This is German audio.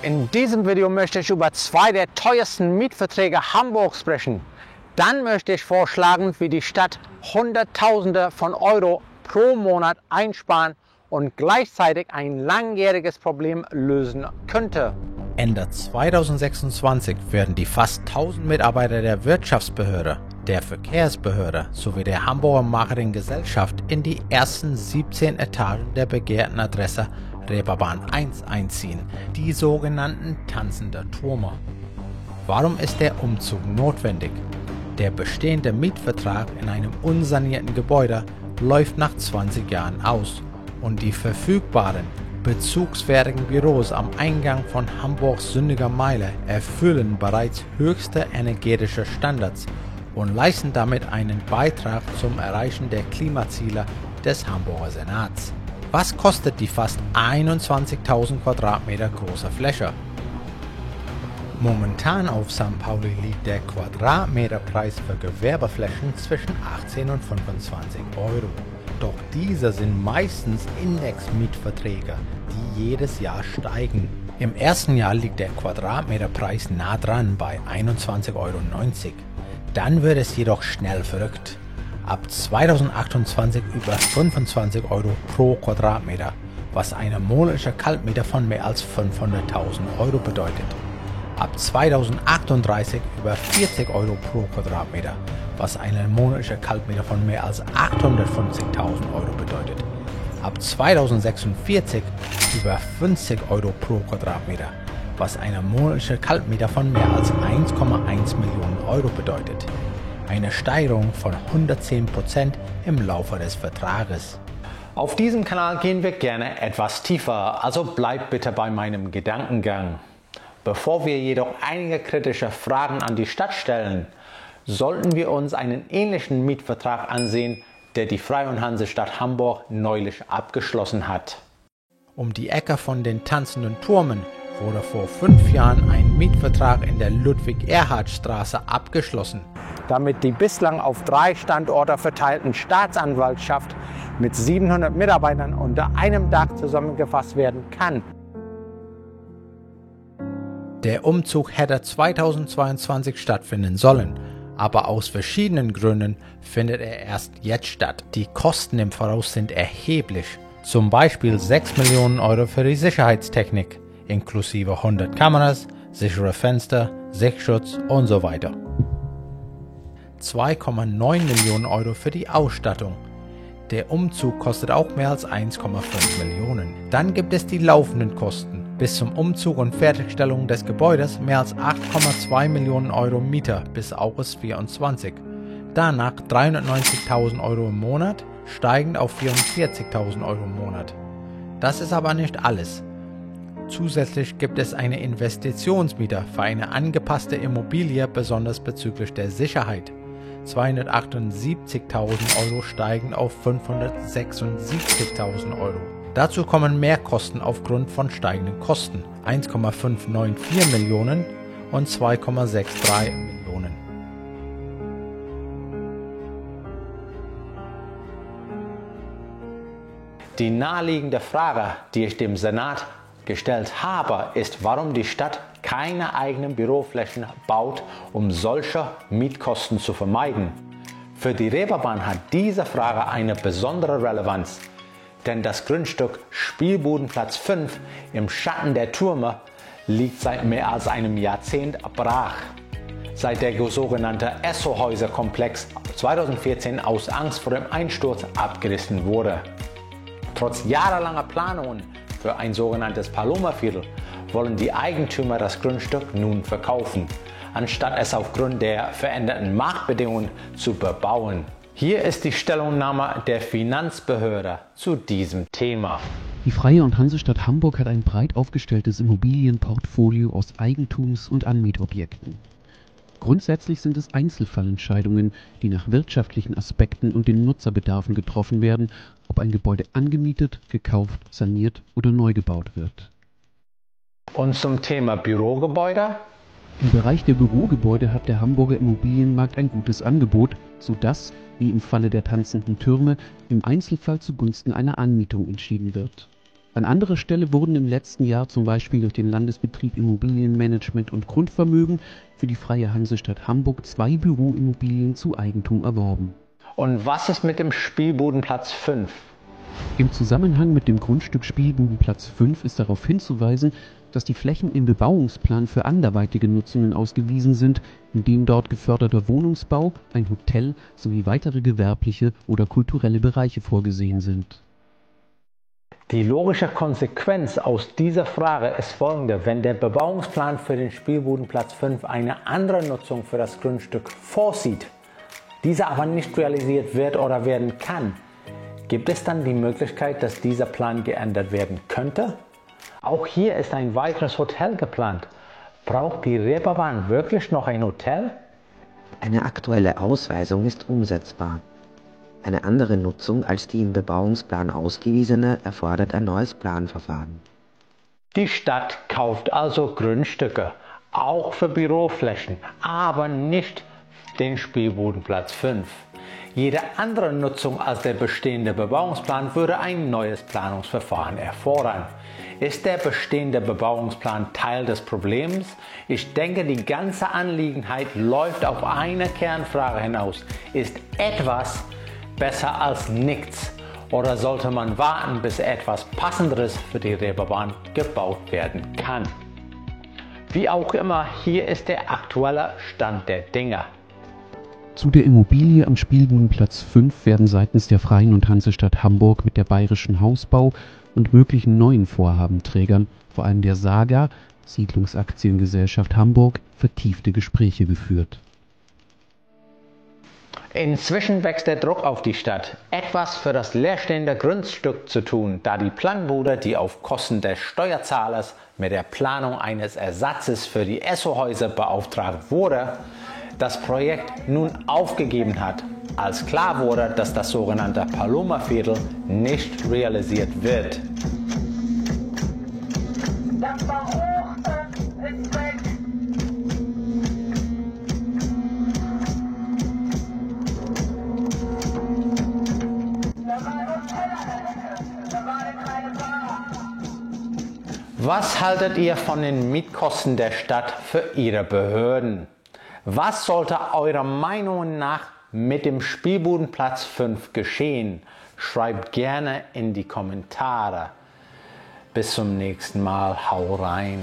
In diesem Video möchte ich über zwei der teuersten Mietverträge Hamburgs sprechen. Dann möchte ich vorschlagen, wie die Stadt Hunderttausende von Euro pro Monat einsparen und gleichzeitig ein langjähriges Problem lösen könnte. Ende 2026 werden die fast 1000 Mitarbeiter der Wirtschaftsbehörde, der Verkehrsbehörde sowie der Hamburger Marketinggesellschaft in die ersten 17 Etagen der begehrten Adresse Reeperbahn 1 einziehen, die sogenannten tanzenden Türme. Warum ist der Umzug notwendig? Der bestehende Mietvertrag in einem unsanierten Gebäude läuft nach 20 Jahren aus und die verfügbaren, bezugsfertigen Büros am Eingang von Hamburgs Sündiger Meile erfüllen bereits höchste energetische Standards und leisten damit einen Beitrag zum Erreichen der Klimaziele des Hamburger Senats. Was kostet die fast 21.000 Quadratmeter große Fläche? Momentan auf St. Pauli liegt der Quadratmeterpreis für Gewerbeflächen zwischen 18 und 25 Euro. Doch diese sind meistens Indexmietverträge, die jedes Jahr steigen. Im ersten Jahr liegt der Quadratmeterpreis nah dran bei 21,90 Euro. Dann wird es jedoch schnell verrückt. Ab 2028 über 25 Euro pro Quadratmeter, was eine monatliche Kaltmiete von mehr als 500.000 Euro bedeutet. Ab 2038 über 40 Euro pro Quadratmeter, was eine monatliche Kaltmiete von mehr als 850.000 Euro bedeutet. Ab 2046 über 50 Euro pro Quadratmeter, was eine monatliche Kaltmiete von mehr als 1,1 Millionen Euro bedeutet. Eine Steigerung von 110% im Laufe des Vertrages. Auf diesem Kanal gehen wir gerne etwas tiefer, also bleibt bitte bei meinem Gedankengang. Bevor wir jedoch einige kritische Fragen an die Stadt stellen, sollten wir uns einen ähnlichen Mietvertrag ansehen, der die Freie und Hansestadt Hamburg neulich abgeschlossen hat. Um die Ecke von den tanzenden Türmen wurde vor 5 Jahren ein Mietvertrag in der Ludwig-Erhard-Straße abgeschlossen, damit die bislang auf 3 Standorte verteilten Staatsanwaltschaft mit 700 Mitarbeitern unter einem Dach zusammengefasst werden kann. Der Umzug hätte 2022 stattfinden sollen, aber aus verschiedenen Gründen findet er erst jetzt statt. Die Kosten im Voraus sind erheblich, zum Beispiel 6 Millionen Euro für die Sicherheitstechnik, inklusive 100 Kameras, sichere Fenster, Sichtschutz und so weiter. 2,9 Millionen Euro für die Ausstattung. Der Umzug kostet auch mehr als 1,5 Millionen. Dann gibt es die laufenden Kosten. Bis zum Umzug und Fertigstellung des Gebäudes mehr als 8,2 Millionen Euro Miete bis August 2024. Danach 390.000 Euro im Monat, steigend auf 44.000 Euro im Monat. Das ist aber nicht alles. Zusätzlich gibt es eine Investitionsmiete für eine angepasste Immobilie, besonders bezüglich der Sicherheit. 278.000 Euro steigen auf 576.000 Euro. Dazu kommen Mehrkosten aufgrund von steigenden Kosten, 1,594 Millionen und 2,63 Millionen. Die naheliegende Frage, die ich dem Senat gestellt habe, ist, warum die Stadt keine eigenen Büroflächen baut, um solche Mietkosten zu vermeiden. Für die Reeperbahn hat diese Frage eine besondere Relevanz, denn das Grundstück Spielbudenplatz 5 im Schatten der Türme liegt seit mehr als einem Jahrzehnt brach, seit der sogenannte Esso-Häuser-Komplex 2014 aus Angst vor dem Einsturz abgerissen wurde. Trotz jahrelanger Planungen für ein sogenanntes Paloma-Viertel wollen die Eigentümer das Grundstück nun verkaufen, anstatt es aufgrund der veränderten Marktbedingungen zu bebauen. Hier ist die Stellungnahme der Finanzbehörde zu diesem Thema. Die Freie und Hansestadt Hamburg hat ein breit aufgestelltes Immobilienportfolio aus Eigentums- und Anmietobjekten. Grundsätzlich sind es Einzelfallentscheidungen, die nach wirtschaftlichen Aspekten und den Nutzerbedarfen getroffen werden, ob ein Gebäude angemietet, gekauft, saniert oder neu gebaut wird. Und zum Thema Bürogebäude? Im Bereich der Bürogebäude hat der Hamburger Immobilienmarkt ein gutes Angebot, sodass, wie im Falle der tanzenden Türme, im Einzelfall zugunsten einer Anmietung entschieden wird. An anderer Stelle wurden im letzten Jahr zum Beispiel durch den Landesbetrieb Immobilienmanagement und Grundvermögen für die Freie Hansestadt Hamburg 2 Büroimmobilien zu Eigentum erworben. Und was ist mit dem Spielbudenplatz 5? Im Zusammenhang mit dem Grundstück Spielbudenplatz 5 ist darauf hinzuweisen, dass die Flächen im Bebauungsplan für anderweitige Nutzungen ausgewiesen sind, in dem dort geförderter Wohnungsbau, ein Hotel sowie weitere gewerbliche oder kulturelle Bereiche vorgesehen sind. Die logische Konsequenz aus dieser Frage ist folgende: Wenn der Bebauungsplan für den Spielbudenplatz 5 eine andere Nutzung für das Grundstück vorsieht, diese aber nicht realisiert wird oder werden kann, gibt es dann die Möglichkeit, dass dieser Plan geändert werden könnte? Auch hier ist ein weiteres Hotel geplant. Braucht die Reeperbahn wirklich noch ein Hotel? Eine aktuelle Ausweisung ist umsetzbar. Eine andere Nutzung als die im Bebauungsplan ausgewiesene erfordert ein neues Planverfahren. Die Stadt kauft also Grundstücke, auch für Büroflächen, aber nicht den Spielbudenplatz 5. Jede andere Nutzung als der bestehende Bebauungsplan würde ein neues Planungsverfahren erfordern. Ist der bestehende Bebauungsplan Teil des Problems? Ich denke, die ganze Angelegenheit läuft auf eine Kernfrage hinaus. Ist etwas besser als nichts? Oder sollte man warten, bis etwas Passenderes für die Reeperbahn gebaut werden kann? Wie auch immer, hier ist der aktuelle Stand der Dinge. Zu der Immobilie am Spielbudenplatz 5 werden seitens der Freien und Hansestadt Hamburg mit der Bayerischen Hausbau und möglichen neuen Vorhabenträgern, vor allem der SAGA, Siedlungsaktiengesellschaft Hamburg, vertiefte Gespräche geführt. Inzwischen wächst der Druck auf die Stadt, etwas für das leerstehende Grundstück zu tun, da die Planbude, die auf Kosten des Steuerzahlers mit der Planung eines Ersatzes für die Esso-Häuser beauftragt wurde, das Projekt nun aufgegeben hat, als klar wurde, dass das sogenannte Paloma-Viertel nicht realisiert wird. Was haltet ihr von den Mietkosten der Stadt für ihre Behörden? Was sollte eurer Meinung nach mit dem Spielbudenplatz 5 geschehen? Schreibt gerne in die Kommentare. Bis zum nächsten Mal. Hau rein.